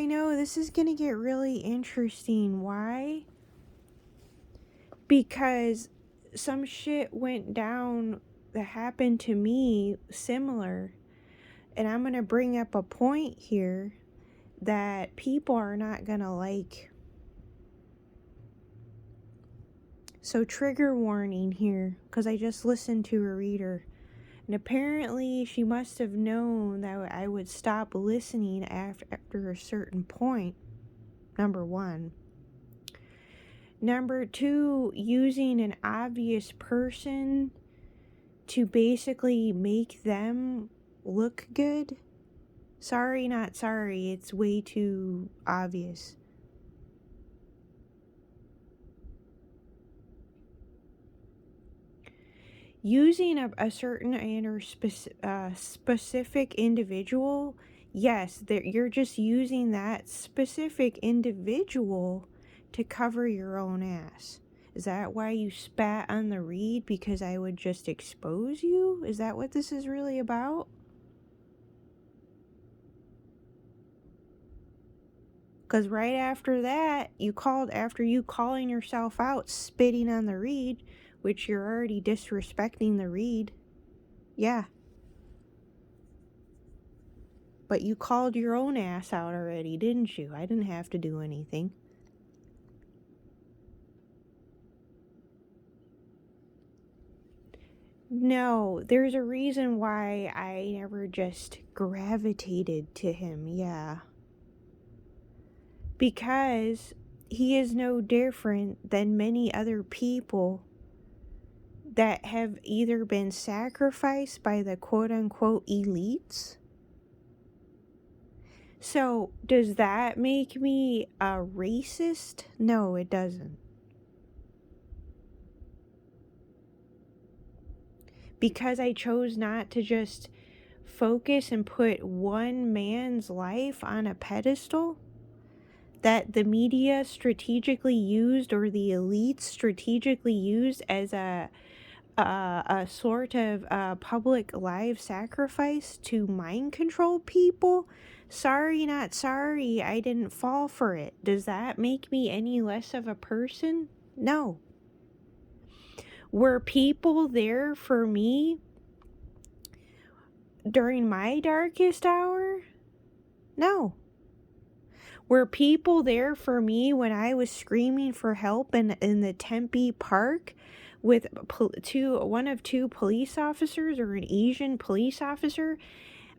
know this is going to get really interesting. Why? Because some shit went down that happened to me similar. And I'm going to bring up a point here that people are not going to like. So trigger warning here, because I just listened to a reader. And apparently she must have known that I would stop listening after a certain point. Number one. Number two, using an obvious person to basically make them look good. Sorry, not sorry. It's way too obvious. Using a certain and specific individual, yes, you're just using that specific individual to cover your own ass. Is that why you spat on the reed? Because I would just expose you? Is that what this is really about? Because right after that, after you calling yourself out, spitting on the reed, which you're already disrespecting the reed. Yeah. But you called your own ass out already, didn't you? I didn't have to do anything. No, there's a reason why I never just gravitated to him, yeah. Because he is no different than many other people that have either been sacrificed by the quote-unquote elites. So, does that make me a racist? No, it doesn't. Because I chose not to just focus and put one man's life on a pedestal that the media strategically used, or the elites strategically used as a sort of public live sacrifice to mind control people. Sorry, not sorry, I didn't fall for it. Does that make me any less of a person? No. Were people there for me during my darkest hour? No. Were people there for me when I was screaming for help in the Tempe Park with one of two police officers, or an Asian police officer,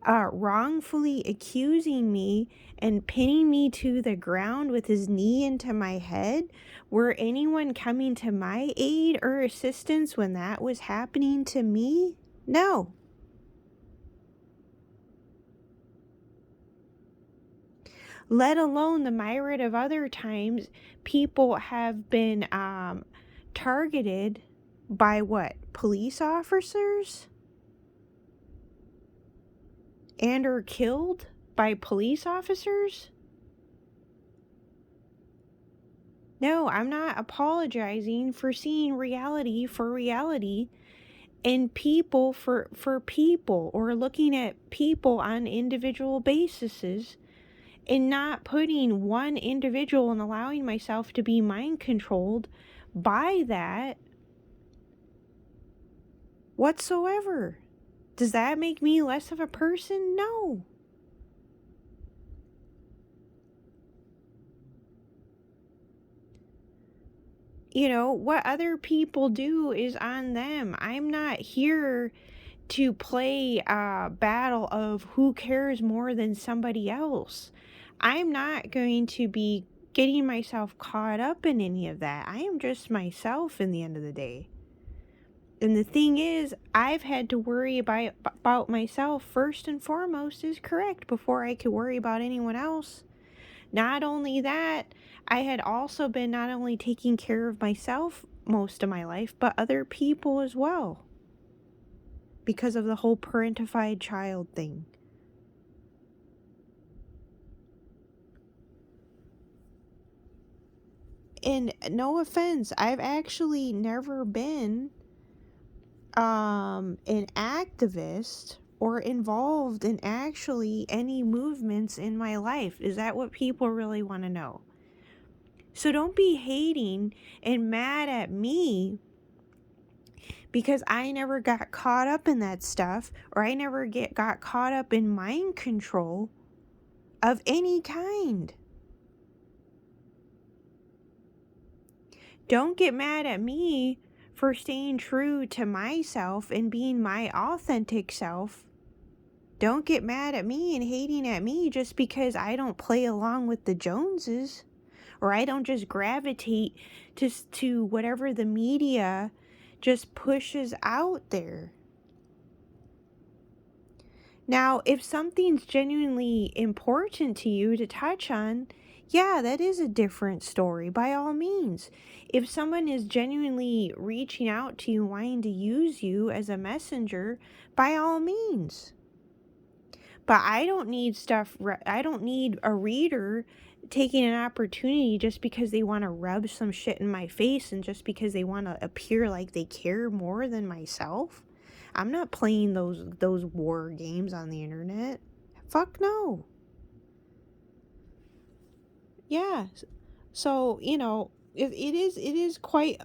wrongfully accusing me and pinning me to the ground with his knee into my head? Were anyone coming to my aid or assistance when that was happening to me? No. Let alone the myriad of other times people have been targeted by what? Police officers? And are killed by police officers? No, I'm not apologizing for seeing reality for reality and people for people, or looking at people on individual bases, and not putting one individual and allowing myself to be mind controlled by that whatsoever. Does that make me less of a person? No. You know, what other people do is on them. I'm not here to play a battle of who cares more than somebody else. I'm not going to be getting myself caught up in any of that. I am just myself in the end of the day. And the thing is, I've had to worry about myself first and foremost is correct before I could worry about anyone else. Not only that, I had also been not only taking care of myself most of my life, but other people as well, because of the whole parentified child thing. And no offense, I've actually never been an activist or involved in actually any movements in my life. Is that what people really want to know? So don't be hating and mad at me because I never got caught up in that stuff, or I never got caught up in mind control of any kind. Don't get mad at me for staying true to myself and being my authentic self. Don't get mad at me and hating at me just because I don't play along with the Joneses, or I don't just gravitate to whatever the media just pushes out there. Now, if something's genuinely important to you to touch on, yeah, that is a different story, by all means. If someone is genuinely reaching out to you, wanting to use you as a messenger, by all means. But I don't need I don't need a reader taking an opportunity just because they want to rub some shit in my face and just because they want to appear like they care more than myself. I'm not playing those war games on the internet. Fuck no. Yeah. So, it is quite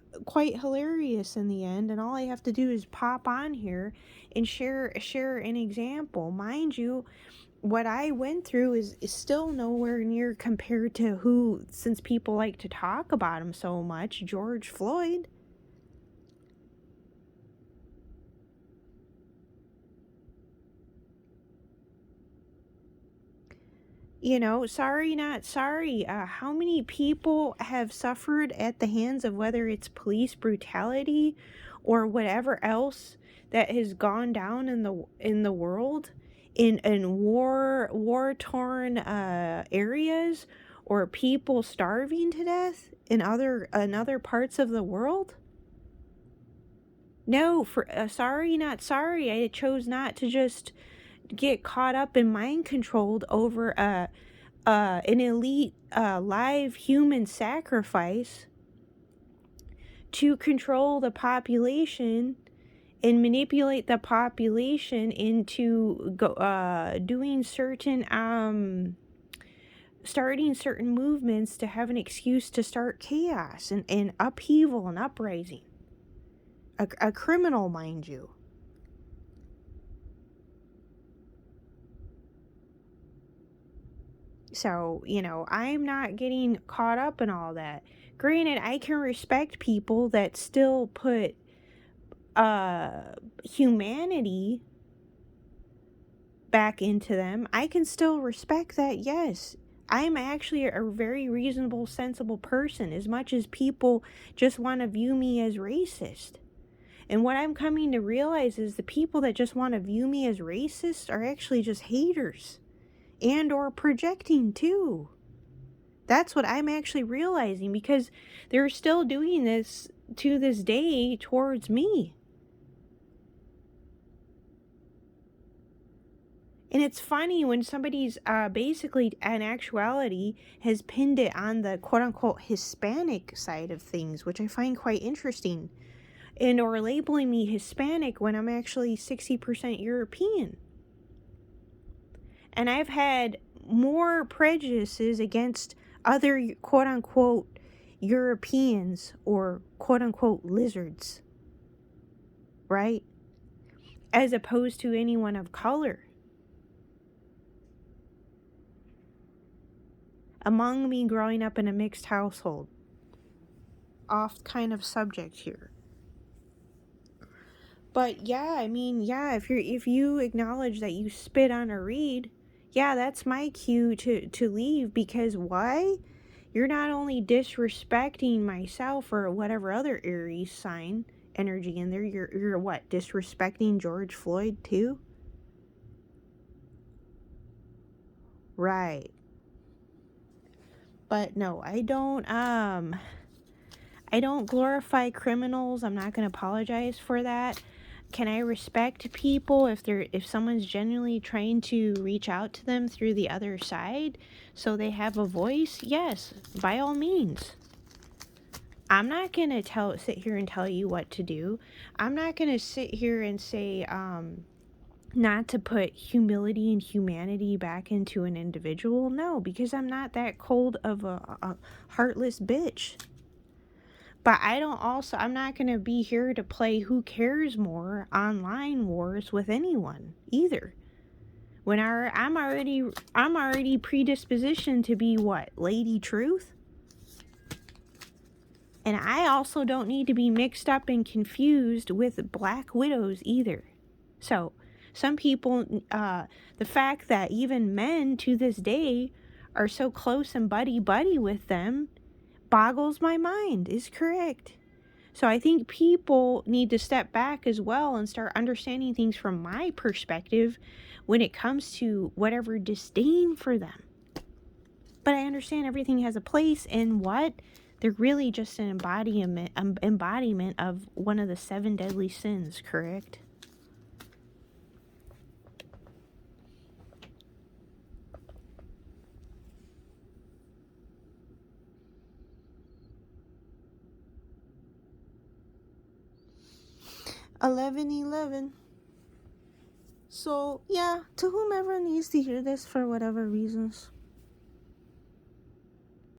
hilarious in the end, and all I have to do is pop on here and share an example. Mind you, what I went through is still nowhere near compared to who, since people like to talk about him so much, George Floyd. Sorry, not sorry. How many people have suffered at the hands of whether it's police brutality or whatever else that has gone down in the world, in war torn areas, or people starving to death in other parts of the world? No, for sorry, not sorry. I chose not to just get caught up and mind controlled over an elite live human sacrifice to control the population and manipulate the population into doing starting certain movements to have an excuse to start chaos and upheaval and uprising. A criminal, mind you. So, I'm not getting caught up in all that. Granted, I can respect people that still put humanity back into them. I can still respect that, yes. I'm actually a very reasonable, sensible person, as much as people just want to view me as racist. And what I'm coming to realize is the people that just want to view me as racist are actually just haters. And or projecting too. That's what I'm actually realizing, because they're still doing this to this day towards me. And it's funny when somebody's basically, in actuality, has pinned it on the quote-unquote Hispanic side of things, which I find quite interesting. And or labeling me Hispanic when I'm actually 60% European. And I've had more prejudices against other quote-unquote Europeans or quote-unquote lizards, right? As opposed to anyone of color. Among me growing up in a mixed household. Off kind of subject here. But yeah, if you acknowledge that you spit on a reed, yeah, that's my cue to leave, because why? You're not only disrespecting myself or whatever other Aries sign energy in there, you're what, disrespecting George Floyd too? Right. But no, I don't glorify criminals. I'm not going to apologize for that. Can I respect people if someone's genuinely trying to reach out to them through the other side so they have a voice? Yes, by all means. I'm not going to sit here and tell you what to do. I'm not going to sit here and say not to put humility and humanity back into an individual. No, because I'm not that cold of a heartless bitch. But I'm not going to be here to play who cares more online wars with anyone either. When I'm already predispositioned to be what? Lady Truth? And I also don't need to be mixed up and confused with Black Widows either. So, some people, the fact that even men to this day are so close and buddy with them boggles my mind, is correct. So I think people need to step back as well and start understanding things from my perspective when it comes to whatever disdain for them. But I understand everything has a place, and what? They're really just an embodiment of one of the 7 deadly sins, correct? $11.11. So, yeah, to whomever needs to hear this for whatever reasons.